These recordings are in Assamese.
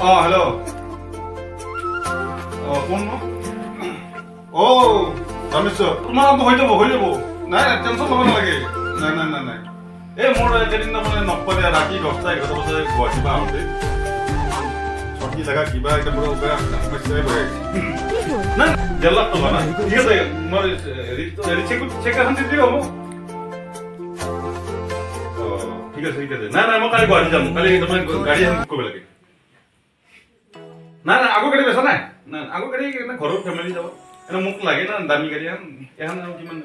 হেল্ল' কোন ৰামেশ্বৰ তোমাৰ নামটো হৈ যাব নাই টেনশ্যন ল'ব নালাগে নাই এই মোৰ একেদিন মানে নকলে ৰাতি 10টা 11টা বজাত গুৱাহাটীৰ পৰা আহোঁতে চৰ্দি লগা কিবা একদম সমস্যাই হৈ আহিছে নাই 1.5 লাখ টকা নাই ঠিক আছে মই চেক এখন দি দিলে হ'ব ঠিক আছে নাই মই কালি গুৱাহাটী যাম কালি তোমাৰ গাড়ী এখন বুক কৰিব লাগে নাই আগৰ গাড়ী বেচা নাই আগৰ গাড়ী ঘৰৰ ফেমিলি যাব এনে মোক লাগে না দামী গাড়ী এখন কিমান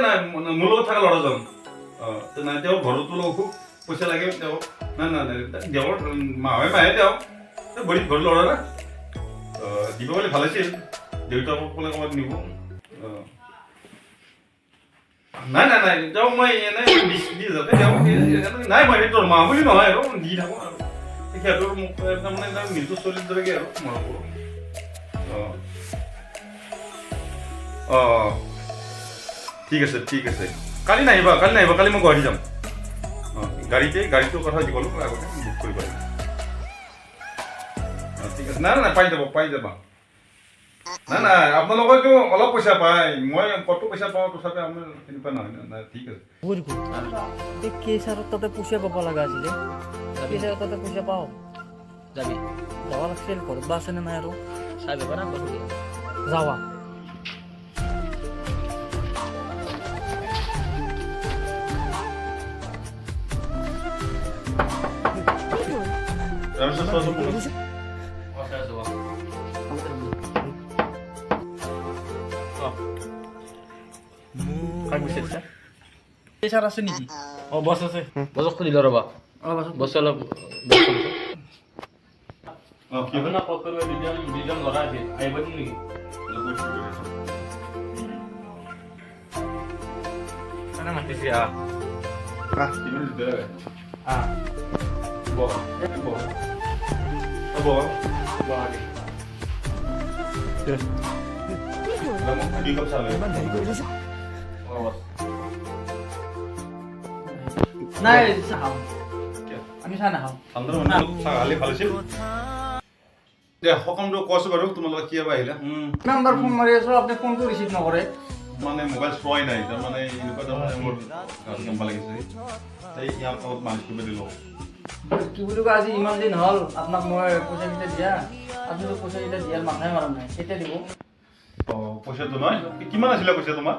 নাই মোৰ লগত থকা ল'ৰাজন নাই তেওঁ ঘৰতো অসুখ পইচা লাগে তেওঁ নাই দেৱৰ মাহে তেওঁ গৰীব ঘৰ ল'ৰা না দিব বুলি ভাল আছিল দেউতাকক ক'লে ক'ৰবাত নিব নাই তেওঁ মই এনে দি যাতে তেওঁ নাই মই সেইটো মা বুলি নহয় আৰু দি থাকোঁ আৰু সিহঁতৰ মোক তাৰমানে নিজৰ চলিৰ দৰেকে আৰু মনত কৰোঁ ঠিক আছে কালি নাহিবা কালি মই গুৱাহাটী যাম গাড়ীটোৰ কথা যি ক'লোঁ আগতে বুক কৰিব লাগিব ঠিক আছে নাই পাই যাবা নাই আপোনালোকেতো অলপ পইচা পায় মই কত পইচা পাওঁ তথাপি আমাৰ তেনেকুৱা নহয় নাই ঠিক আছে কেইচাৰত তাতে পইচা পাব লগা আছিলে কেইচাৰত তাতে পইচা পাওঁ যাবি যাব লাগিছিল ঘৰত বা আছেনে নাই আৰু চাই পাবা না যাবা কেইচাৰ আছে নেকি বছ আছে বছক সুধিল ৰ'বা বছ অলপ আপোনাক কল কৰিব দুজন ল'ৰা আছে আহিব নেকি মাতিছে নাই আমি চাহ নাখাওঁ সকামটো কৈছোঁ বাৰু তোমালোকে কি আহিলা নাম্বাৰ ফোন মাৰি আছোঁ আপুনি ফোনটো ৰিচিভ নকৰে মানে মোবাইল চোৱাই নাই তাৰমানে এনেকুৱা তাৰমানে মোৰ গম লাগিছে এই ইয়াৰ তলত মালিচ কৰিব দিলোঁ কি বুলি কয় আজি ইমান দিন হ'ল আপোনাক মই পইচাকেইটা দিয়া আপুনিতো পইচাকেইটা দিয়াৰ মাথাই মাৰা নাই কেতিয়া দিব পইচাটো নহয় কিমান আছিলে পইচা তোমাৰ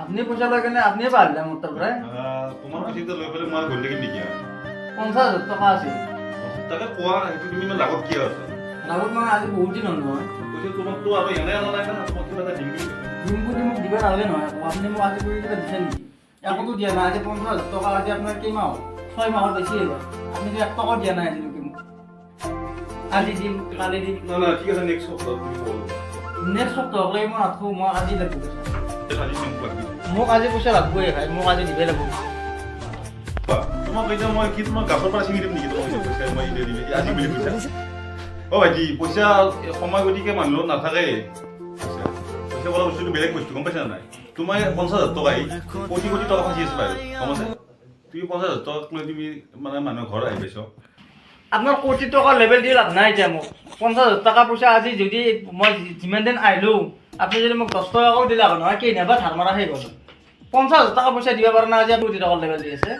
আপুনি পইচা লৈ কেনে আপুনিয়ে পাৰিলে মোৰ তাৰ পৰাই তোমাৰ পইচাটো লৈ পেলাই মই গ'ল নেকি 50,000 টকা আছিল তাকে কোৱা সেইটো তুমি ইমান লাগত কিয় আছে লাগত মানে আজি বহুত দিন হ'ল নহয় পইচা তোমাকতো আৰু এনে অনা নাই না তোমাক কিবা এটা দিম বুলি মোক দিব নালাগে নহয় আপুনি মোক আজি কৰি কিবা দিছে নেকি একোতো দিয়া নাই আজি 50,000 টকা আজি আপোনাৰ কেইমাহ 6 মাহৰ বেছি হৈ গ'ল আপুনি 1 টকা দিয়া নাই আজিলৈকে মোক আজি দিম কালি দিম না ঠিক আছে নেক্সট সপ্তাহ তুমি ক'ল নেক্সট সপ্তাহলৈ মই নাথো মই আজি লাগিব আজি মোক লাগিব মোক আজি পইচা লাগবই ভাই মোক আজি দিবই লাগিব তোমাক এতিয়া মই কি তোমাক গাছৰ পৰা ছিঙি দিম নেকি তোমাক পইচা মই দি দিম আজি বুলি পইচা ভাইটি পইচা সময় গতিকে মানুহ নাথাকে পইচা বোলা বস্তুটো বেলেগ বস্তু গম পাইছা নাই তোমাৰ 50,000 টকা কোটি টকা ফাঁচি আছে পাই সমস্যা তুমি 50,000 টকা লৈ তুমি মানে মানুহৰ ঘৰ আহি পাইছ আপোনাৰ কোটি টকা লেভেল দি লাভ নাই এতিয়া মোক 50,000 টকা পইচা আজি যদি মই যিমান দিন আহিলোঁ আপুনি যদি মোক 10 টকাও দিলে নহয় কি নাবা ধাৰ মাৰা সেই গ'ল 50,000 টকা পইচা দিব পৰা নাই আজি আপুনি কোটি টকা লেভেল দি আছে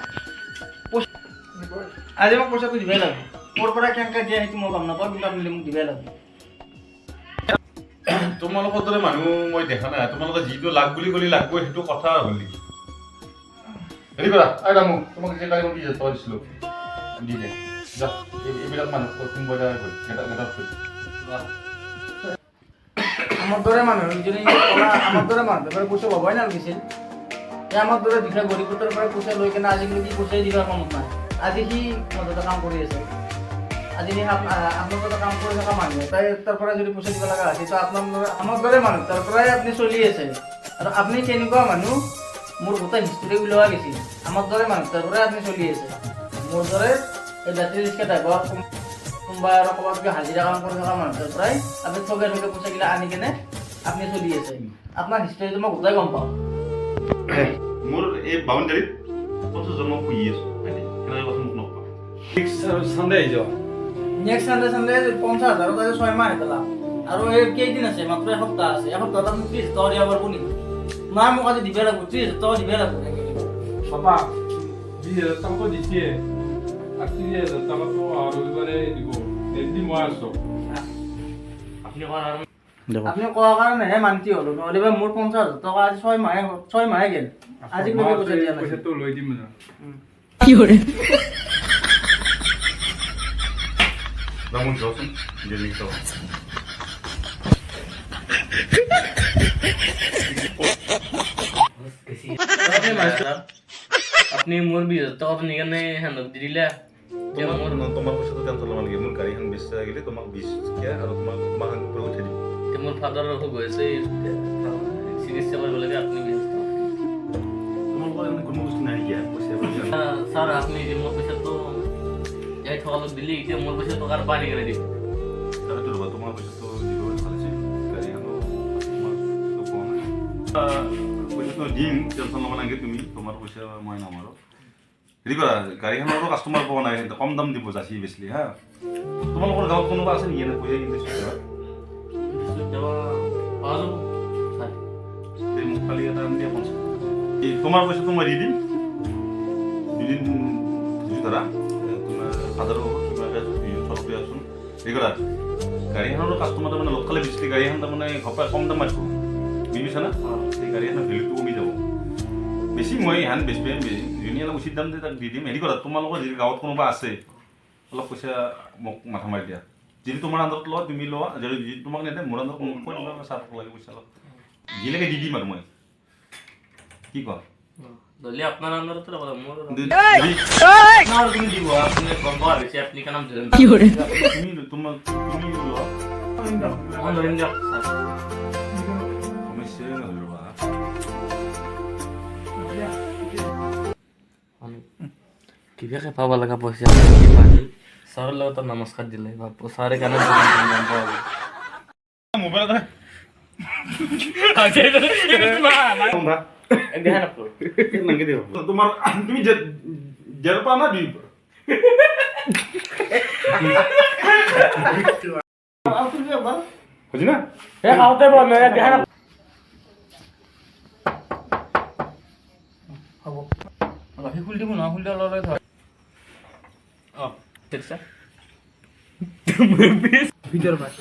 আজি মোক পইচাটো দিবই লাগিব মোৰ পৰা কেনেকৈ দিয়ে সেইটো মই গম নাপাওঁ কিন্তু আপুনি মোক দিবই লাগিব তোমালোকৰ দৰে মানুহ মই দেখা নাই তোমালোকে যিটো লাগ বুলি ক'লে লাগবই সেইটো কথা হ'ল নেকি হেৰি কৰা ৰামু তোমাক যে কালি মই 20,000 টকা দিছিলোঁ দি দে যা এইবিলাক মানুহ কোনোবা এটা হ'ল আমাৰ দৰে মানুহ যদি আমাৰ দৰে মানুহ পইচা ল'বই নালাগিছিল আমাৰ দৰে দুখীয়া গৰীবতৰ পৰা পইচা লৈ কেনে আজিকালি কি পইচাই দিবৰ মনত নাই আজি সি মজুতে কাম কৰি আছে আজি সি আপোনালোকৰ কাম কৰি থকা মানুহ তাৰ পৰা যদি পইচা দিব লগা হয় তেতিয়া আমাৰ দৰে মানুহ তাৰ পৰাই আপুনি চলি আছে আৰু আপুনি কেনেকুৱা মানুহ মোৰ গোটেই হিষ্ট্ৰী উলিওৱা গৈছিল আমাৰ দৰে মানুহ তাৰ পৰাই আপুনি চলি আছে মোৰ দৰে এই বেটাৰী ৰিক্সা ড্ৰাইভাৰ কোনোবা আৰু ক'ৰবাত হাজিৰা কাম কৰি থকা মানুহ তাৰ পৰাই আপুনি ঠগে পইচাগিলা আনি কেনে আপুনি চলি আছে আপোনাৰ হিষ্ট্ৰীটো মই গোটেই গম পাওঁ মোৰ এই বাউণ্ডাৰীত 50 জন মই পুহি আছোঁ এনেকৈ কথা মোক নকওঁ চানডে আহি যাওঁ নেক্সট চানডে 50,000 আজি 6 মাহ পেলাম আৰু এই কেইদিন আছে মাত্ৰ এসপ্তাহ আছে এসপ্তাহত মোক 30 টকা দিব পাৰব নেকি নাই মোক আজি দিবই লাগিব 30 টকা দিবই লাগিব বাবা 20,000 টাকা তো দিছে আর 30,000 টাকা তো আর রবিবারে দিব দেন মই আছো আপুনি কোৱাৰ কাৰণেহে মান্তি হ'লো নহ'লে বা মোৰ 50,000 টকা আজি 6 মাহে গেল আজি লৈকে পইচা দিয়া নাই পইচা তো লৈ দিম না দামন যাওঁচোন জেলি চাওঁ আপনি মোর 20,000 টাকা তো নিগানে হ্যান্ডক দি দিলা তোমাৰ পইচাটো টেনচন ল'ব নালাগে মোৰ গাড়ীখন বেছি লাগিলে তোমাক 20 আৰু তোমাক মাহৰ পৰা উঠাই দিম তে মোৰ ফাদাৰ ৰকম হয়েছে সিৰিজ চালাৰ বলে আপনি তোমালোকৰ কোনো বস্তু নাই দিয়া পইচা স্যার আপনি যে মোর পয়সা তো এই ঠকালো দিলি এটা মোর পয়সা তো কার বাড়ি করে দিব তাহলে ৰ'বা তোমাৰ পইচাটো দিব ভালছে গাড়ীখনো পইচাটো দিম টেনচন ল'ব নালাগে তুমি তোমাৰ পইচা মই নামাৰো হেৰি কৰা গাড়ীখনৰো কাষ্টমাৰ পোৱা নাই কম দাম দিব যাচি বেছিলি হা তোমালোকৰ গাঁৱত কোনোবা আছে নেকি এনে পইচা কিনে মোক খালি এটা দিয়া তোমাৰ পইচাটো মই দি দিম দুদিন ধৰা তোমাৰ ফাদাৰো কিবাকৈ চলতে আছোন হেৰি কৰা গাড়ীখনৰো কাষ্টমাৰ মানে লগ খালে বেছিলি গাড়ীখন তাৰমানে ঘপাই কম দাম মাৰিব বুজিছা না সেই গাড়ীখনৰ ভেলুটো কমি যাব বেছি মই ইহান বেছি যোনে অলপ উচিত দাম দি তাক দি দিম হেৰি কৰা তোমালোকৰ যদি গাঁৱত কোনোবা আছে অলপ পইচা মোক মাথা মাৰি দিয়া যদি তোমাৰ আণ্ডাৰত লোৱা তুমি লোৱা যদি তোমাক নেদে মোৰ আণ্ডাৰত কৈ দিবা চাহ লাগে পইচা অলপ যিলৈকে দি দিম আৰু মই কি কোৱা দলি আপনার আন্দার তো বলা মোর যদি- না তুমি দিব আপনি গম পাওয়া বেশি আপনি কেন ধরেন তুমি লোৱা আমি ধৰেন যাও সমস্যা নধৰিবা কিভাবে পাব লাগা পয়সা স্যাৰেৰ লগত নমস্কাৰ দিলে বা স্যাৰে কেন গম পাওয়া মোবাইল দেখা না তোমাৰ তুমি জেৰ পা না দুই বুজি না এ আউতে বল মেৰা দেখা না হ'ব গাখীৰ খুলি দিব নহয় খুলি ল'লে ধৰ ঠিক আছে ভিতৰ পাই